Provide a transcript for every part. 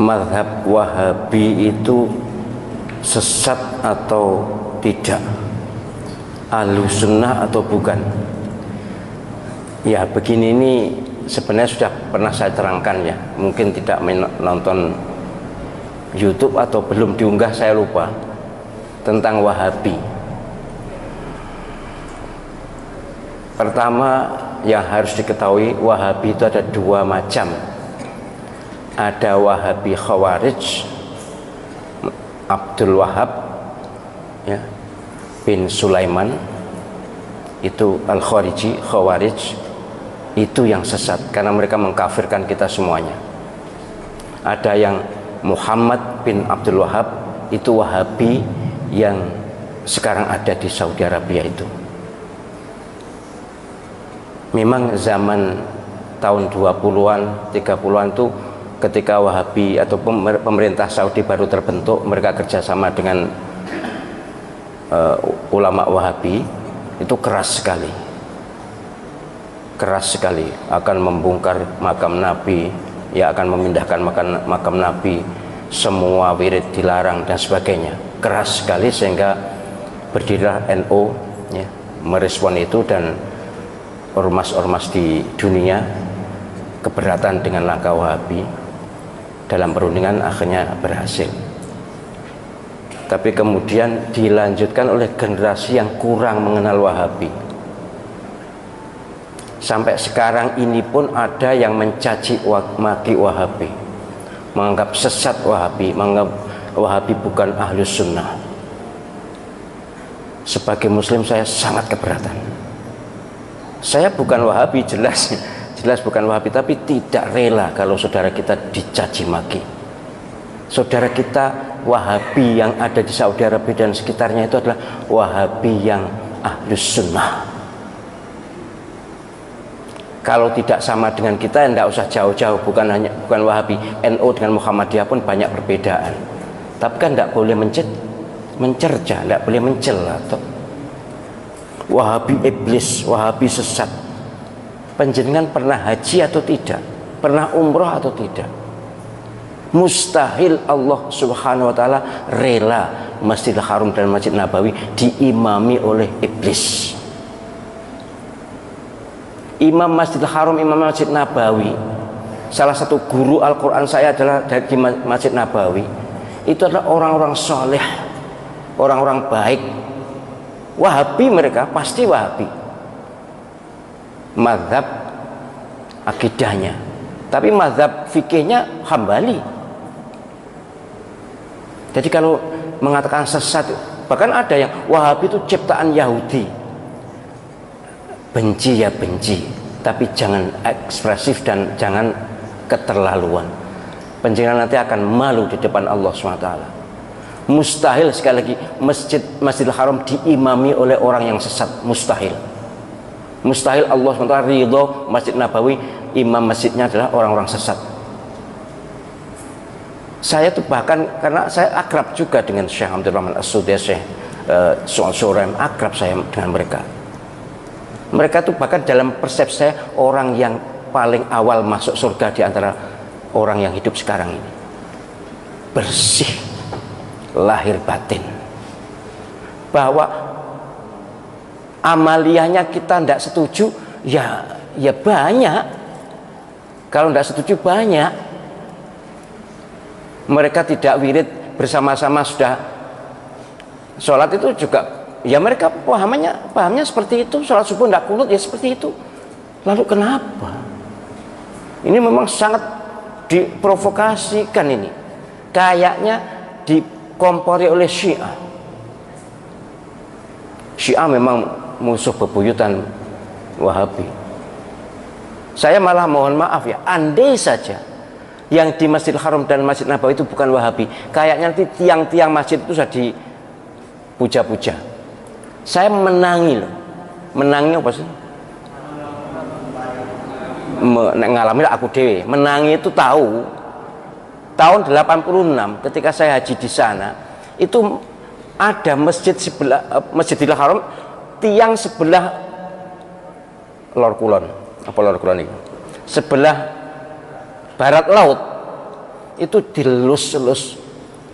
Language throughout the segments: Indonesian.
mazhab Wahabi itu sesat atau tidak, Ahlussunnah atau bukan? Ya begini, ini sebenarnya sudah pernah saya terangkan ya, mungkin tidak menonton YouTube atau belum diunggah, saya lupa, tentang Wahabi. Pertama yang harus diketahui, Wahabi itu ada dua macam. Ada Wahabi Khawarij, Abdul Wahab ya, bin Sulaiman, itu Al-Khariji, Khawarij, itu yang sesat karena mereka mengkafirkan kita semuanya. Ada yang Muhammad bin Abdul Wahab, itu Wahabi yang sekarang ada di Saudi Arabia. Itu memang zaman tahun 20-an 30-an itu ketika Wahabi atau pemerintah Saudi baru terbentuk, mereka kerjasama dengan ulama Wahabi, itu keras sekali akan membongkar makam Nabi ya, akan memindahkan makam Nabi, semua wirid dilarang dan sebagainya, keras sekali, sehingga berdirilah NU ya, merespon itu, dan ormas-ormas di dunia keberatan dengan langkah Wahabi. Dalam perundingan akhirnya berhasil, tapi kemudian dilanjutkan oleh generasi yang kurang mengenal Wahabi. Sampai sekarang ini pun ada yang mencaci maki Wahabi, menganggap sesat Wahabi, menganggap Wahabi bukan Ahlussunnah. Sebagai Muslim saya sangat keberatan. Saya bukan Wahabi, jelas bukan Wahabi, tapi tidak rela kalau saudara kita dicaci maki. Saudara kita Wahabi yang ada di Saudi Arabia dan sekitarnya itu adalah Wahabi yang Ahlussunnah. Kalau tidak sama dengan kita, tidak usah jauh-jauh, bukan Wahabi, NU dengan Muhammadiyah pun banyak perbedaan. Tapi kan tidak boleh mencerca, tidak boleh mencela. Wahabi iblis, Wahabi sesat. Panjenengan pernah haji atau tidak? Pernah umroh atau tidak? Mustahil Allah Subhanahu wa ta'ala rela Masjidil Haram dan Masjid Nabawi diimami oleh iblis. Imam Masjidil Haram, Imam Masjid Nabawi, salah satu guru Al-Quran saya adalah dari Masjid Nabawi. Itu adalah orang-orang soleh, orang-orang baik. Wahabi mereka, pasti Wahabi mazhab akidahnya, tapi mazhab fikihnya Hambali. Jadi kalau mengatakan sesat, bahkan ada yang Wahabi itu ciptaan Yahudi. Benci ya benci, tapi jangan ekspresif dan jangan keterlaluan. Panjenengan nanti akan malu di depan Allah SWT. Mustahil, sekali lagi, Masjidil Haram diimami oleh orang yang sesat, mustahil. Mustahil Allah SWT ridho Masjid Nabawi, imam masjidnya adalah orang-orang sesat. Saya tuh bahkan, karena saya akrab juga dengan Syekh Abdul Rahman As-Sudais, Syekh Surem, akrab saya dengan mereka. Mereka tuh bahkan dalam persepsi saya orang yang paling awal masuk surga di antara orang yang hidup sekarang ini. Bersih lahir batin. Bahwa amaliyahnya kita tidak setuju, ya banyak. Kalau tidak setuju banyak. Mereka tidak wirid bersama-sama sudah sholat itu juga, ya mereka pahamnya seperti itu. Sholat subuh tidak kunut, ya seperti itu. Lalu kenapa? Ini memang sangat diprovokasikan ini. Kayaknya dikompori oleh Syiah. Syiah memang musuh bebuyutan Wahabi. Saya malah mohon maaf ya, andai saja yang di Masjidil Haram dan Masjid Nabawi itu bukan Wahabi, kayaknya nanti tiang-tiang masjid itu sudah dipuja-puja. Saya menangi loh. Menangi apa sih? Ngalami aku dewe. Menangi itu tahu. Tahun 86 ketika saya haji di sana, itu ada masjid sebelah Masjidil Haram, tiang sebelah Lor Kulon, apa Lor Kulon ini? Sebelah barat laut itu dilus-lus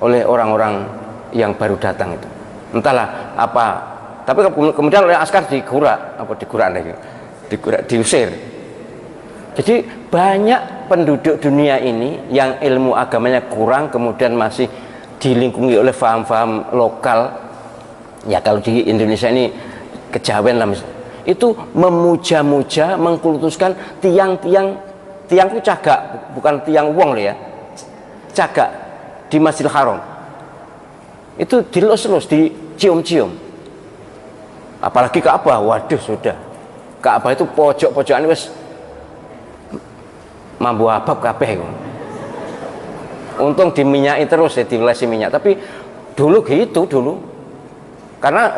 oleh orang-orang yang baru datang itu. Entahlah apa. Tapi kemudian oleh askar diusir. Jadi banyak penduduk dunia ini yang ilmu agamanya kurang, kemudian masih dilingkungi oleh faham-faham lokal. Ya kalau di Indonesia ini kejawen lah, itu memuja-muja, mengkultuskan tiang itu cagak, bukan tiang wong loh ya, cagak di Masjidil Haram. Itu dilus-lus, dicium-cium. Apalagi Ka'bah, waduh sudah. Ka'bah itu pojok-pojokan wis mambu abab kabeh. Untung diminyaki terus ya, dilesi minyak. Tapi dulu gitu dulu. Karena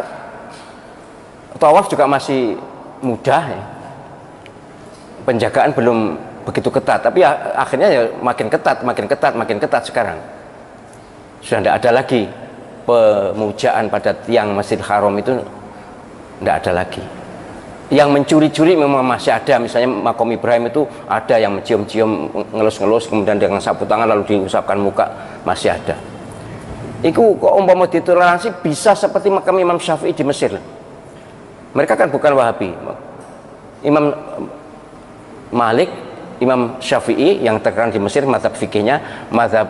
tawaf juga masih mudah ya. Penjagaan belum begitu ketat, tapi akhirnya ya makin ketat sekarang. Sudah tidak ada lagi pemujaan pada tiang Masjidil Haram, itu tidak ada lagi. Yang mencuri-curi memang masih ada, misalnya makom Ibrahim itu ada yang mencium-cium, ngelus-ngelus, kemudian dengan sapu tangan lalu diusapkan muka, masih ada. Itu kok umpama ditoleransi bisa seperti makam Imam Syafi'i di Mesir. Mereka kan bukan Wahabi. Imam Malik, Imam Syafi'i yang terkenal di Mesir, mazhab fikihnya, mazhab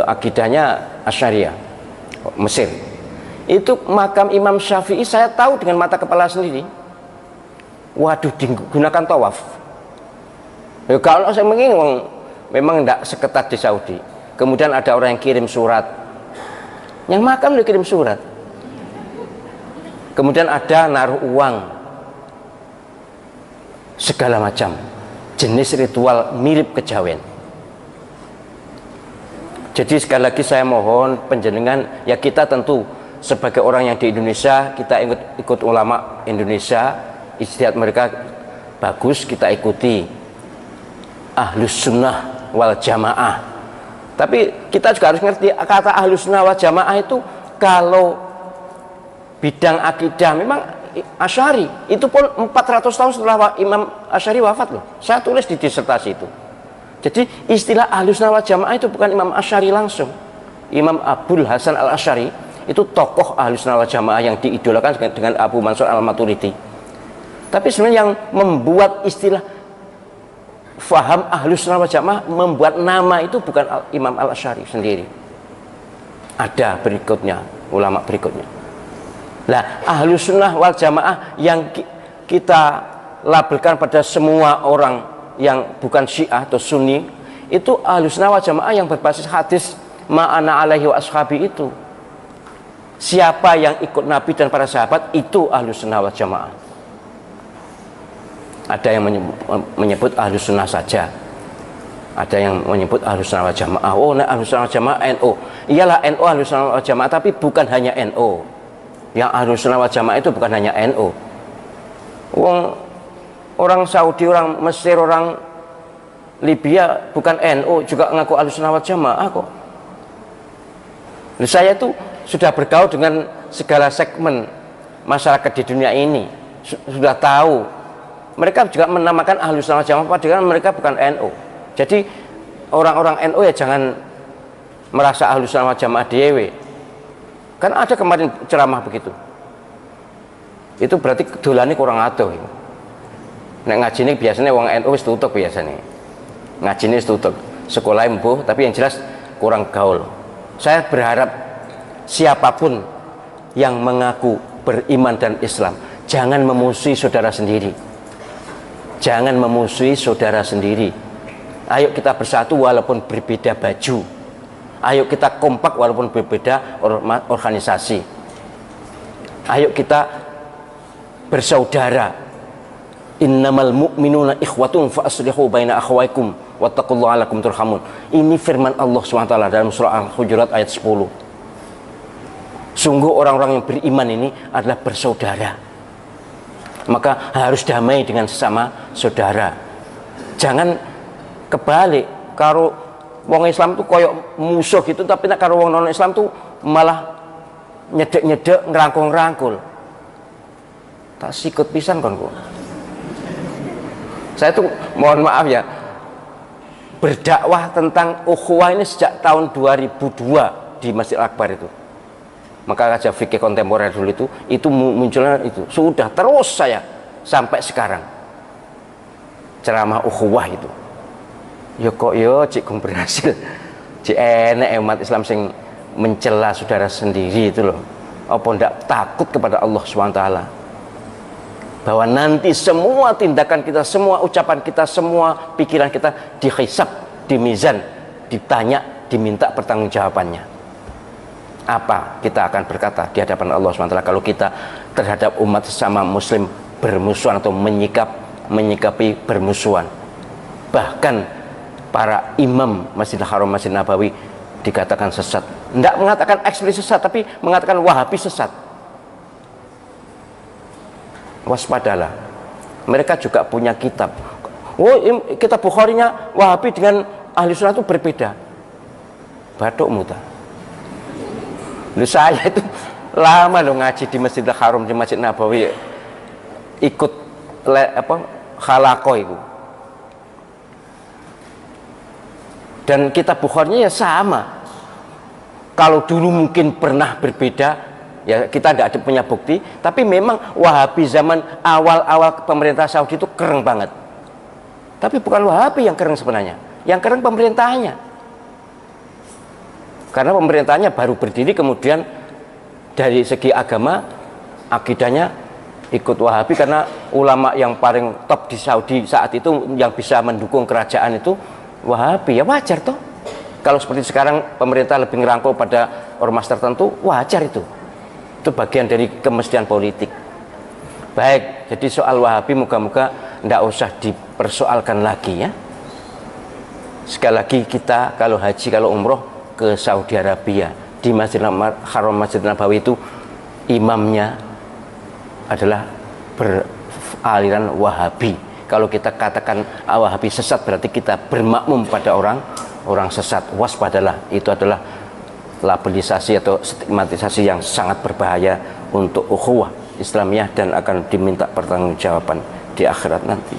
akidahnya Asy'ariyah, Mesir. Itu makam Imam Syafi'i saya tahu dengan mata kepala sendiri. Waduh, digunakan tawaf. Ya kalau saya mengingat memang tidak seketat di Saudi. Kemudian ada orang yang kirim surat, yang makam dia kirim surat. Kemudian ada naruh uang, segala macam jenis ritual mirip kejawen. Jadi sekali lagi saya mohon penjenengan, ya kita tentu sebagai orang yang di Indonesia, kita ikut ulama Indonesia, ijtihad mereka bagus, kita ikuti. Ahlus sunnah wal jamaah. Tapi kita juga harus ngerti kata ahlus sunnah wal jamaah itu kalau bidang akidah memang Asy'ari, itu pun 400 tahun setelah Imam Asy'ari wafat loh. Saya tulis di disertasi itu. Jadi istilah ahlus sunnah wal jamaah itu bukan Imam Asy'ari langsung. Imam Abul Hasan al Asy'ari itu tokoh ahlus sunnah wal jamaah yang diidolakan dengan Abu Mansur al Maturidi. Tapi sebenarnya yang membuat istilah faham ahlus sunnah wal jamaah, membuat nama itu bukan Imam al Asy'ari sendiri. Ada berikutnya, ulama berikutnya. Nah, ahlus sunnah wal jamaah yang kita labelkan pada semua orang yang bukan Syiah atau Sunni, itu ahlus sunnah wal jamaah yang berbasis hadis ma'ana alaihi wa ashabi itu. Siapa yang ikut Nabi dan para sahabat, itu ahlus sunnah wal jamaah. Ada yang menyebut ahlus sunnah saja, ada yang menyebut ahlus sunnah wal jamaah. Oh, nah, ahlus sunnah wal jamaah NU. Iyalah NU ahlus sunnah wal jamaah, tapi bukan hanya NU. Yang ahlus sunnah wal jamaah itu bukan hanya NU. Orang Saudi, orang Mesir, orang Libya bukan NU juga ngaku ahlus sunnah wal jamaah kok. Saya itu sudah bergaul dengan segala segmen masyarakat di dunia ini, sudah tahu. Mereka juga menamakan ahlus sunnah wal jamaah padahal mereka bukan NU. Jadi orang-orang NU ya jangan merasa ahlus sunnah wal jamaah dewe. Kan ada kemarin ceramah begitu. Itu berarti dolane kurang adoh. Nek ngajine biasanya wong NU wis tutup biasanya. Ngajine wis tutup. Sekolah mbuh, tapi yang jelas kurang gaul. Saya berharap siapapun yang mengaku beriman dan Islam, jangan memusuhi saudara sendiri. Jangan memusuhi saudara sendiri. Ayo kita bersatu walaupun berbeda baju. Ayo kita kompak walaupun berbeda organisasi. Ayo kita bersaudara. Innamal mu'minuna ikhwatun fa aslihu baina akhawaykum wattaqullaha la'allakum turhamun. Ini firman Allah SWT dalam surah Al-Hujurat ayat 10. Sungguh orang-orang yang beriman ini adalah bersaudara. Maka harus damai dengan sesama saudara. Jangan kebalik, kalau wong Islam tuh koyok musuh gitu, tapi nak karo wong non Islam tuh malah nyedek-nyedek, ngerangkul-ngerangkul. Tak sikut pisan kon kok. Saya tuh mohon maaf ya, berdakwah tentang ukhuwah ini sejak tahun 2002 di Masjid Akbar itu. Maka kajian fikih kontemporer dulu itu munculnya itu. Sudah terus saya sampai sekarang ceramah ukhuwah itu. Yo kok yo cik berhasil. Cik enek umat Islam sing mencela saudara sendiri itu loh. Apa ndak takut kepada Allah SWT bahwa nanti semua tindakan kita, semua ucapan kita, semua pikiran kita dihisab, dimizan, ditanya, diminta pertanggungjawabannya. Apa kita akan berkata di hadapan Allah SWT kalau kita terhadap umat sesama muslim bermusuhan atau menyikapi bermusuhan. Bahkan para imam Masjidil Haram, Masjid Nabawi dikatakan sesat. Tidak mengatakan eksplisit sesat, tapi mengatakan Wahabi sesat. Waspadalah. Mereka juga punya kitab. Oh, kitab Bukharinya Wahabi dengan Ahli Sunnah itu berbeda. Batuk muta. Lu saya itu lama lo ngaji di Masjidil Haram, di Masjid Nabawi, ikut khalaqah itu. Dan kitab Bukharinya ya sama. Kalau dulu mungkin pernah berbeda, ya kita tidak ada punya bukti, tapi memang Wahabi zaman awal-awal pemerintah Saudi itu keren banget. Tapi bukan Wahabi yang keren sebenarnya, yang keren pemerintahnya. Karena pemerintahnya baru berdiri, kemudian dari segi agama, akidahnya ikut Wahabi, karena ulama yang paling top di Saudi saat itu yang bisa mendukung kerajaan itu Wahabi. Ya wajar toh. Kalau seperti sekarang pemerintah lebih ngerangkul pada ormas tertentu, wajar itu. Itu bagian dari kemestian politik. Baik, jadi soal Wahabi moga-moga tidak usah dipersoalkan lagi ya. Sekali lagi kita kalau haji, kalau umroh ke Saudi Arabia, di Masjidil Haram, Masjid Nabawi itu imamnya adalah beraliran Wahabi. Kalau kita katakan Wahabi sesat, berarti kita bermakmum pada orang sesat. Waspadalah, itu adalah labelisasi atau stigmatisasi yang sangat berbahaya untuk ukhuwah Islamiyah dan akan diminta pertanggungjawaban di akhirat nanti.